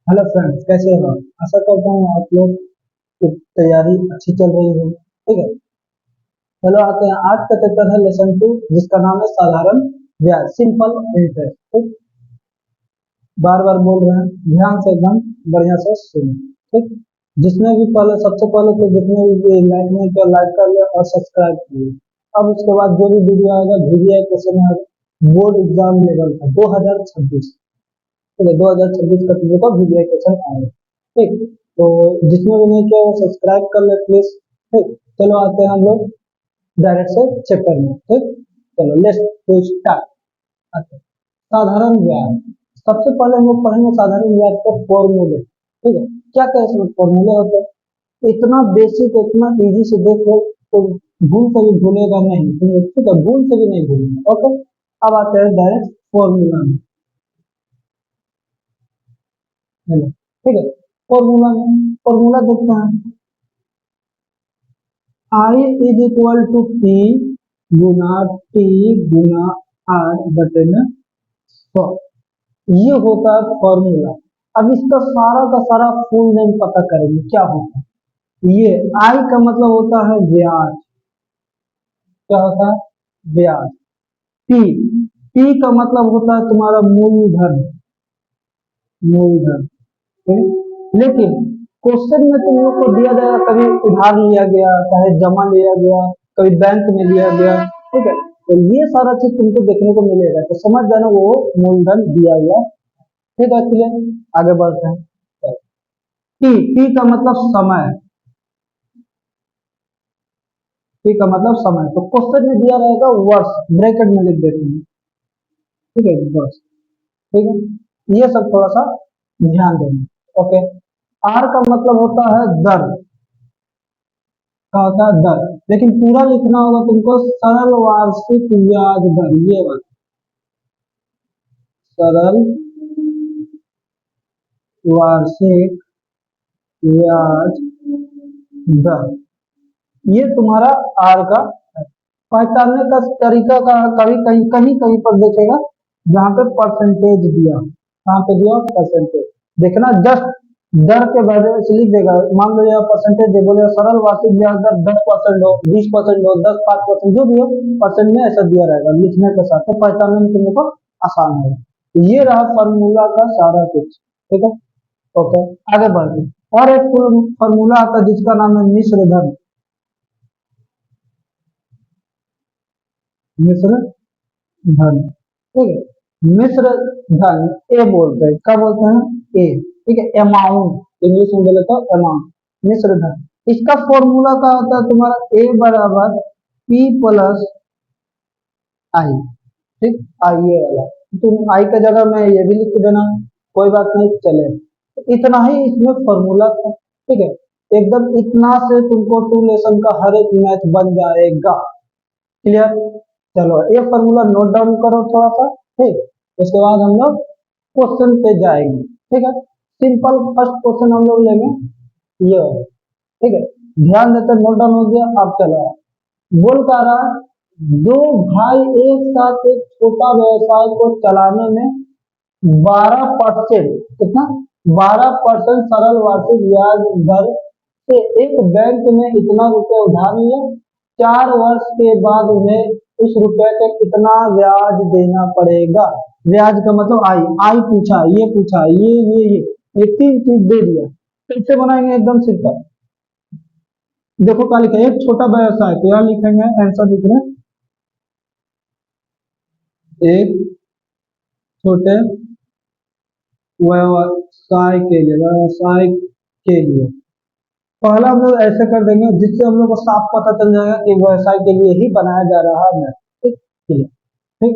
Hello friends, कैसे हो? आशा करता हूँ आप लोग की तैयारी अच्छी चल रही है। ठीक है, चलो आते हैं। आज का चैप्टर है लेसन 2, जिसका नाम है साधारण ब्याज, सिंपल इंटरेस्ट। ठीक, बार बार बोल रहे हैं, ध्यान से एकदम बढ़िया से सुनो। ठीक, जिसने भी पहले, सबसे पहले तो जितने भी लाइक नहीं किया, लाइक कर लिया और सब्सक्राइब किया। अब उसके बाद जो भी वीडियो आएगा, वीडियो क्वेश्चन आएगा बोर्ड एग्जाम लेवल का 2026। ठीक है, 2026 का तुम लोग का वीडियो क्वेश्चन आएगा। ठीक, तो जिसने भी नहीं किया वो सब्सक्राइब कर ले प्लीज। ठीक, चलो आते हैं हम लोग डायरेक्ट से चैप्टर में। ठीक, चलो लेट्स टू स्टार्ट। अच्छा, साधारण ब्याज। सबसे पहले हम लोग पढ़ेंगे साधारण ब्याज के फॉर्मूले। ठीक है, क्या क्या इसमें फॉर्मूले होते हैं, इतना बेसिक, इतना इजी से देख लो तो भूल से भी भूलेगा नहीं। ठीक है, भूल से भी नहीं भूलेगा। ओके, अब आते हैं डायरेक्ट फॉर्मूला में। हेलो, ठीक है, फॉर्मूला देखते हैं। I is equal to P गुना टी गुना आर बटे में 100। ये होता है फॉर्मूला। अब इसका सारा का सारा फुल नेम पता करेंगे क्या होता है। ये आई का मतलब होता है ब्याज। क्या होता है? ब्याज। टी, टी का मतलब होता है तुम्हारा मूलधन। मूलधन। ठीक? लेकिन क्वेश्चन में तुम लोग को दिया जाएगा, कभी उधार लिया गया, चाहे जमा लिया गया, कभी बैंक में लिया गया। ठीक है, तो ये सारा चीज तुमको देखने को मिलेगा, तो समझ जाना वो मूलधन दिया हुआ। ठीक है, क्लियर? आगे बढ़ते हैं। टी, टी का मतलब समय। टी का मतलब समय, तो क्वेश्चन में दिया रहेगा वर्ष, ब्रैकेट में लिख देते हैं। ठीक है, वर्ष। ठीक है, ये सब थोड़ा सा ध्यान देना। ओके, आर का मतलब होता है दर। का होता है दर, लेकिन पूरा लिखना होगा तुमको, सरल वार्षिक ब्याज दर। ये बात, सरल वार्षिक ब्याज दर, ये तुम्हारा आर का है। पहचानने का तरीका का, कभी कहीं कहीं कहीं पर देखेगा जहाँ पे परसेंटेज दिया, कहाँ पे दिया परसेंटेज, देखना जस्ट दर के वजह से लिख देगा। मान लो यहाँ परसेंटेज दे, बोले सरल वार्षिक ब्याज दर 10% हो, 20% हो, 10, 5%, जो भी हो, परसेंट में ऐसा दिया रहेगा लिखने के साथ, तो पहचानने में तुमको आसान होगा। तो ये रहा फॉर्मूला का सारा कुछ। ठीक है, ओके, आगे बढ़ते। और एक फॉर्मूला आता है जिसका नाम है मिश्र धन। मिश्र धन। ठीक है, मिश्र धन ए बोलते हैं। क्या बोलते हैं? ए। ठीक है, अमाउंट इंग्लिश में बोले तो अमाउंट। मिश्र धन, इसका फॉर्मूला क्या होता है तुम्हारा? ए बराबर पी प्लस आई। ठीक, आई ये वाला, तुम आई का जगह में ये भी लिख देना, कोई बात नहीं, चले। तो इतना ही इसमें फॉर्मूला था। ठीक है, एकदम इतना से तुमको टू लेसन का हर एक मैथ बन जाएगा। क्लियर? चलो ये फॉर्मूला नोट डाउन करो थोड़ा सा। ठीक, उसके बाद हम लोग क्वेश्चन पे जाएंगे। ठीक है, सिंपल फर्स्ट क्वेश्चन हम लोग लेंगे ये वाला। ठीक है, ध्यान देते, नोट डाउन हो गया। अब चलो, बोल का रहा है, दो भाई एक साथ एक छोटा व्यवसाय को चलाने में 12%, कितना, 12% सरल वार्षिक ब्याज दर से एक बैंक में इतना रुपए उधार लिया। 4 वर्ष के बाद उन्हें उस रुपए का कितना ब्याज देना पड़ेगा? ब्याज का मतलब आई, आई पूछा, ये पूछा, ये तीन चीज दे दिया। कैसे बनाएंगे? एकदम सिंपल। देखो क्या लिखा है, एक छोटा व्यवसाय, तो यहाँ लिखेंगे आंसर लिख रहे हैं, एक छोटे व्यवसाय के लिए, व्यवसाय के लिए। पहला हम लोग ऐसे कर देंगे जिससे हम लोग को साफ पता चल जाएगा कि व्यवसाय के लिए ही बनाया जा रहा है। ठीक, क्लियर? ठीक,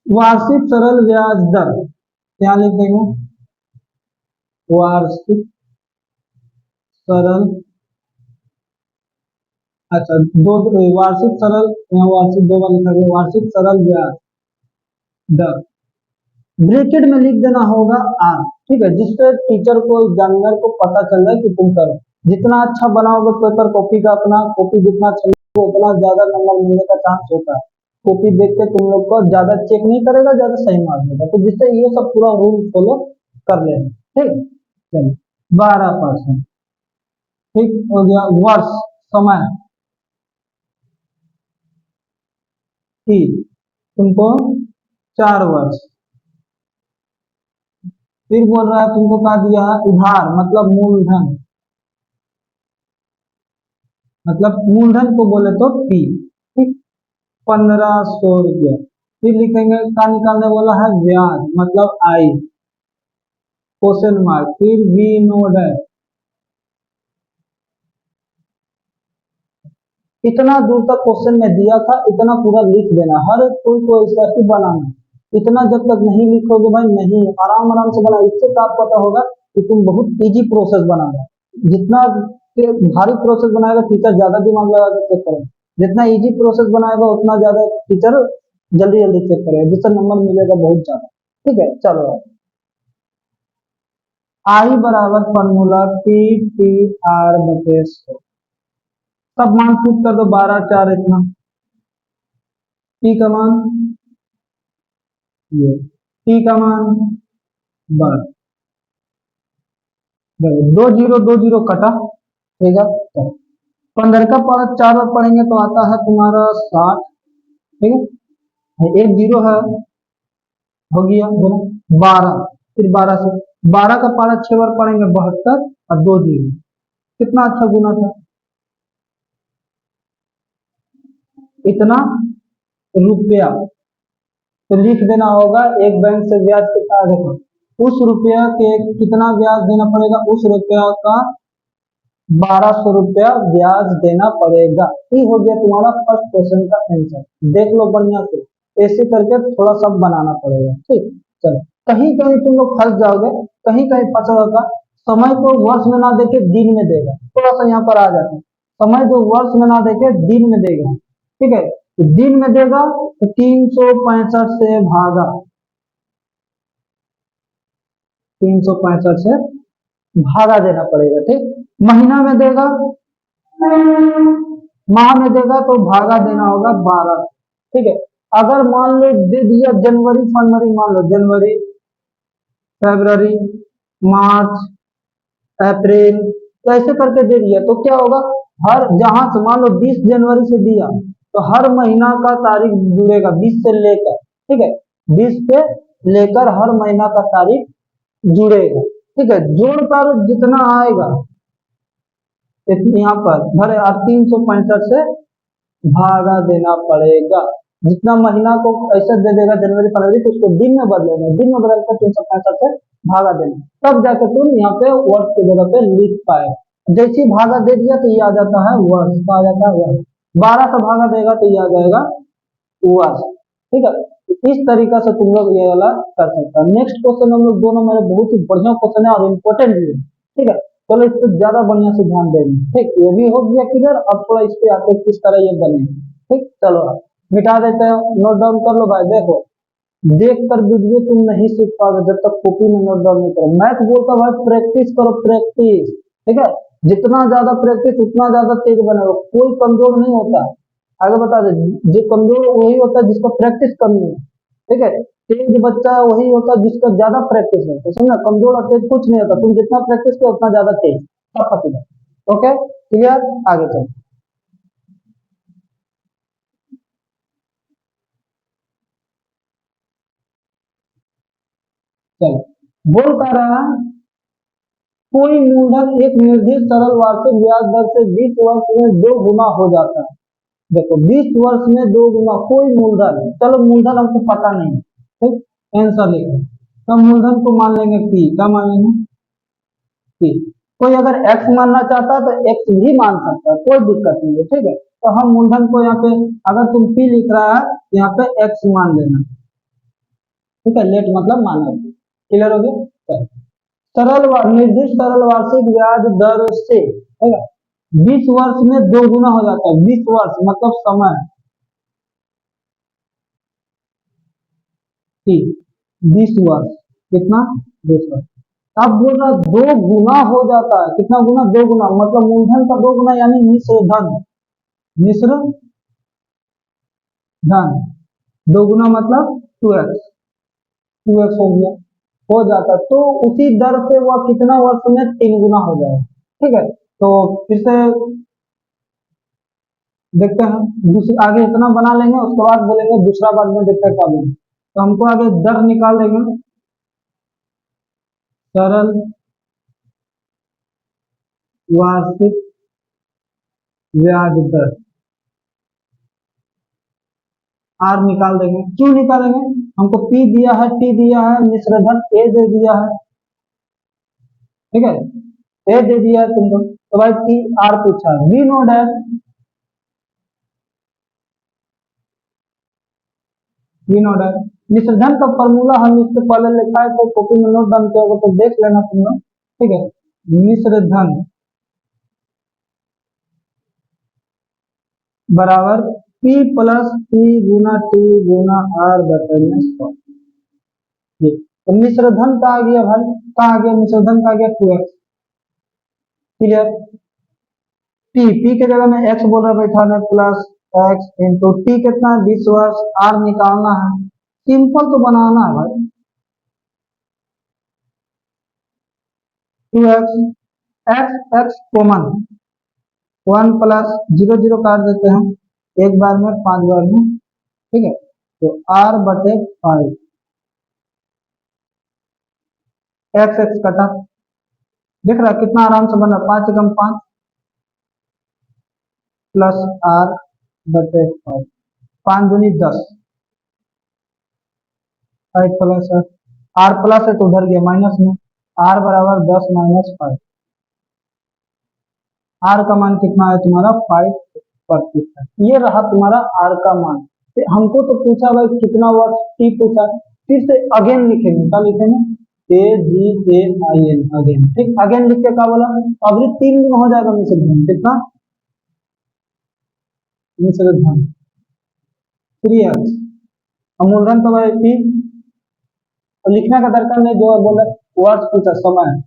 वार्षिक सरल ब्याज दर क्या लिख देंगे? वार्षिक सरल, अच्छा दो, वार्षिक सरल, यहाँ वार्षिक दो बार लिखा गया, वार्षिक सरल ब्याज दर, ब्रैकेट में लिख देना होगा आर। ठीक है, जिससे टीचर को, एग्जामिनर को पता चल जाए कि तुम करो। जितना अच्छा बनाओगे पेपर, कॉपी का अपना कॉपी जितना अच्छा लिखोगे, उतना ज्यादा नंबर मिलने का चांस होता है। कॉपी देख के तुम लोग को ज्यादा चेक नहीं करेगा, ज्यादा सही मार्क देगा, तो जिससे ये सब पूरा रूल फॉलो कर लेना। ठीक, चलिए 12%। ठीक हो गया। वर्ष, समय की तुमको 4 वर्ष। फिर बोल रहा है तुमको क्या दिया है, उधार मतलब मूलधन, मतलब मूलधन को बोले तो पी। ठीक, 1500 रुपया। फिर लिखेंगे क्या निकालने बोला है, ब्याज मतलब आई, क्वेश्चन मार्क, फिर बी नोड है। इतना दूर तक क्वेश्चन में दिया था, इतना पूरा लिख देना, हर कोई को ऐसा बनाना। इतना जब तक नहीं लिखोगे भाई नहीं, आराम आराम से बना। इससे तो आप पता होगा कि तुम बहुत इजी प्रोसेस बनाना। जितना भारी प्रोसेस बनाएगा टीचर ज्यादा दिमाग लगा के चेक करेगा, जितना इजी प्रोसेस बनाएगा उतना ज्यादा टीचर जल्दी जल्दी चेक करेगा, जिससे नंबर मिलेगा बहुत ज्यादा। ठीक है, चलो आई बराबर फॉर्मूला पी टी आर बटे 100। सब मान पुट कर दो, 12 4 इतना। पी का मान ये, टी का मान 12। देखो 2 0 2 0 कटा। ठीक है, चलो 15 का पारा 4 बार पढ़ेंगे तो आता है तुम्हारा 60। ठीक है, एक जीरो है, हो गया बोलो 12। फिर 12 से 12 का पारा 6 बार पढ़ेंगे 72, और 2 0। कितना अच्छा गुना था। इतना रुपया तो लिख देना होगा। एक बैंक से ब्याज कितना, देखो उस रुपया के कितना ब्याज देना पड़ेगा, उस रुपया का 1200 रुपया ब्याज देना पड़ेगा। ये हो गया तुम्हारा फर्स्ट क्वेश्चन का आंसर। देख लो बढ़िया से, ऐसे करके थोड़ा सा बनाना पड़ेगा। ठीक, चलो कहीं कहीं तुम लोग फंस जाओगे, कहीं कहीं फंसा होगा। समय को वर्ष में ना देके दिन में देगा, थोड़ा सा यहाँ पर आ जाता है। समय जो वर्ष में ना देके दिन में देगा, ठीक है, तो दिन में देगा तो 365 से भागा, 365 से भागा देना पड़ेगा। ठीक, महीना में देगा, माह में देगा तो भागा देना होगा 12। ठीक है, अगर मान लो दे दिया जनवरी फरवरी, मान लो जनवरी फरवरी मार्च अप्रैल, तो ऐसे करके दे दिया तो क्या होगा, हर जहां से मान लो 20 जनवरी से दिया तो हर महीना का तारीख जुड़ेगा 20 से लेकर। ठीक है, 20 से लेकर हर महीना का तारीख जुड़ेगा। ठीक है, जोड़कर जितना आएगा यहाँ पर भरे, और 365 से भागा देना पड़ेगा। जितना महीना को ऐसा दे देगा जनवरी फरवरी, तो उसको दिन में बदलेगा, दिन में बदल कर 365 से भागा देना, तब जाकर तुम यहाँ पे वर्ष की जगह पे लिख पाएगा। जैसे ही भागा दे दिया तो ये आ जाता है वर्ष, आ जाता है वर्ष। 12 से भागा देगा तो ये आ जाएगा वर्ष। ठीक है, तो इस तरीका से तुम लोग ये वाला कर सकते हो। नेक्स्ट क्वेश्चन हम लोग दोनों मेरे बहुत ही बढ़िया क्वेश्चन है और इम्पोर्टेंट भी है। ठीक है, चलो इस पर ज्यादा बढ़िया से ध्यान देंगे। ठीक, ये भी हो गया क्लियर। अब थोड़ा इस पे आते हैं किस तरह ये बनेगा। ठीक, चलो मिटा देते हैं, नोट डाउन कर लो भाई। देखो देख कर वीडियो तुम नहीं सीख पाओगे जब तक कॉपी में नोट डाउन नहीं करो। मैथ बोलता भाई प्रैक्टिस करो, प्रैक्टिस। ठीक है, जितना ज्यादा प्रैक्टिस उतना ज्यादा तेज बनेगा। कोई कमजोर नहीं होता, आगे बता दे। जो कमजोर वही होता है जिसको प्रैक्टिस करनी है। ठीक है, तेज बच्चा वही होता है जिसका ज्यादा प्रैक्टिस है। तो समझना, कमजोर और तेज कुछ नहीं होता, तुम जितना प्रैक्टिस करो उतना ज्यादा तेज, सब पता है। ओके क्लियर, आगे चलो। चलो बोल पा रहा है, कोई मूलधन एक निर्दिष्ट सरल वार्षिक ब्याज दर से 20 वर्ष में 2 गुना हो जाता है। देखो 20 वर्ष में 2 गुना, कोई मूलधन, चलो मूलधन हमको पता नहीं है। ठीक, आंसर लिखो, तो मूलधन को मान लेंगे पी। क्या मान लेंगे, पी। कोई अगर एक्स मानना चाहता है तो एक्स भी मान सकता है, कोई दिक्कत नहीं है। ठीक है, तो हम मूलधन को यहाँ पे, अगर तुम पी लिख रहा है तो यहाँ पे एक्स मान लेना। ठीक है, लेट मतलब माना। क्लियर हो गया। निर्दिष्ट सरल वार्षिक ब्याज दर से, ठीक है, 20 वर्ष में 2 गुना हो जाता है। 20 वर्ष मतलब समय की, 20 वर्ष कितना, 20 वर्ष। अब बोल रहा 2 गुना हो जाता है, कितना गुना, 2 गुना मतलब मूलधन का 2 गुना, यानी मिश्र धन, मिश्र धन 2 गुना मतलब 2x, 2x हो गया। हो जाता, तो उसी दर से वह कितना वर्ष में 3 गुना हो जाएगा। ठीक है, तो फिर से देखते हैं, दूसरी आगे इतना बना लेंगे, उसके बाद बोलेंगे दूसरा बाद में देखते हैं क्या बोलेंगे। तो हमको आगे दर निकाल देंगे, सरल वार्षिक ब्याज दर आर निकाल देंगे। क्यों निकालेंगे, हमको पी दिया है, टी दिया है, मिश्र धन ए दे दिया है। ठीक है, ए दे दिया है तुमको, तो भाई टी आर पूछा है, we know that, we know that मिश्र धन का फॉर्मूला हम इससे पहले लिखा है, तो कॉपी में नोट डाउन किया तो देख लेना तुम लोग। ठीक है, मिश्र धन बराबर पी प्लस पी गुना टी गुना आर बटे 100। ये तो मिश्र धन का आ गया भाई, कहा आ गया मिश्र धन का आ गया 2x। क्लियर, टी के जगह में x बोल रहा बैठा है, प्लस एक्स इंटू टी कितना है 20 वर्ष, आर निकालना है, सिंपल तो बनाना है भाई, 2x, x x common, 1 plus 0 0 काट देते हैं, एक बार में 5 बार में। ठीक है, तो आर बटे 5, एक्स एक्स कटा, देख रहा कितना आराम से बना, 5 एकम 5 प्लस आर बटे 5, 5 दूनी 10, 5 प्लस आर प्लस है तो उधर गया माइनस में, आर बराबर 10 माइनस 5, आर का मान कितना है तुम्हारा 5%। ये रहा तुम्हारा आर का मान। हमको तो पूछा भाई कितना वर्ष टी पूछा, फिर से अगेन लिखेंगे, क्या लिखेंगे, AGAIN अगेन। ठीक, अगेन लिख के क्या बोला, अभी 3 दिन हो जाएगा मिश्र धन, कितना मिश्र धन 3x, मूलधन तो भाई पी, और लिखने का दरकार नहीं, जो बोला वर्ष पूछा समय,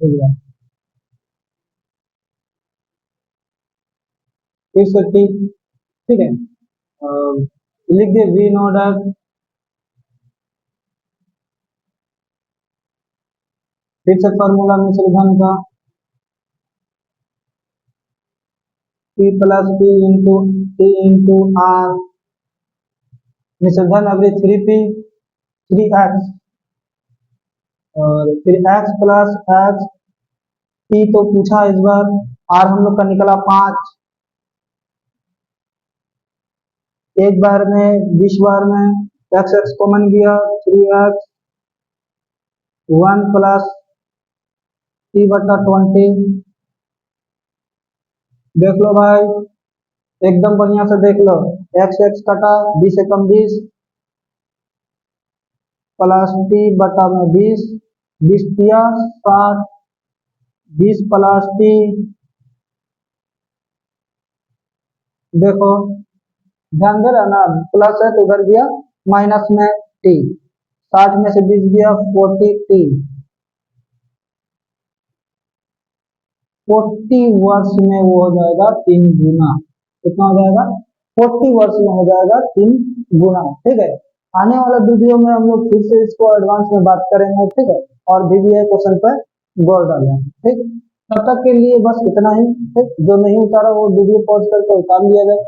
फिर से टी। ठीक है, लिख दे वी नो डैट, फिर से फॉर्मूला मिश्र धन का P plus P into T into R, मिश्र धन अभी 3p 3x, और फिर x प्लस एक्स, टी तो पूछा इस बार, आर हम लोग का निकला 5, एक बार में 20 बार में एक्स एक्स कॉमन गया, 3x, 1 प्लस टी बटा 20। देख लो भाई, एकदम बढ़िया से देख लो, एक्स एक्स कटा, 20 एकम 20 प्लस टी बटा में 20, 20 दिया 60, 20 प्लस टी, देखो ध्यान दे रहा ना, प्लस है तो उधर गया माइनस में टी, 60 में से 20 गया 40 टी, 40 वर्ष में वो हो जाएगा 3 गुना, कितना हो जाएगा 40 वर्ष में हो जाएगा 3 गुना। ठीक है, आने वाले वीडियो में हम लोग फिर से इसको एडवांस में बात करेंगे। ठीक है, और VBI क्वेश्चन पर गौर डालेंगे। ठीक, तब तक के लिए बस इतना ही। ठीक, जो नहीं उतारा वो वीडियो पॉज करके उतार लिया जाए।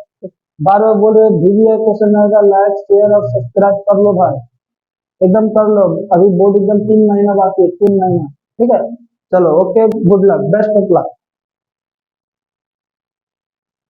बार बार बोल रहे VBI क्वेश्चन आएगा, लाइक शेयर और सब्सक्राइब कर लो भाई, एकदम कर लो, अभी बोर्ड एकदम 3 महीना बाकी है, 3 महीना। ठीक है, चलो okay, good luck, best of luck.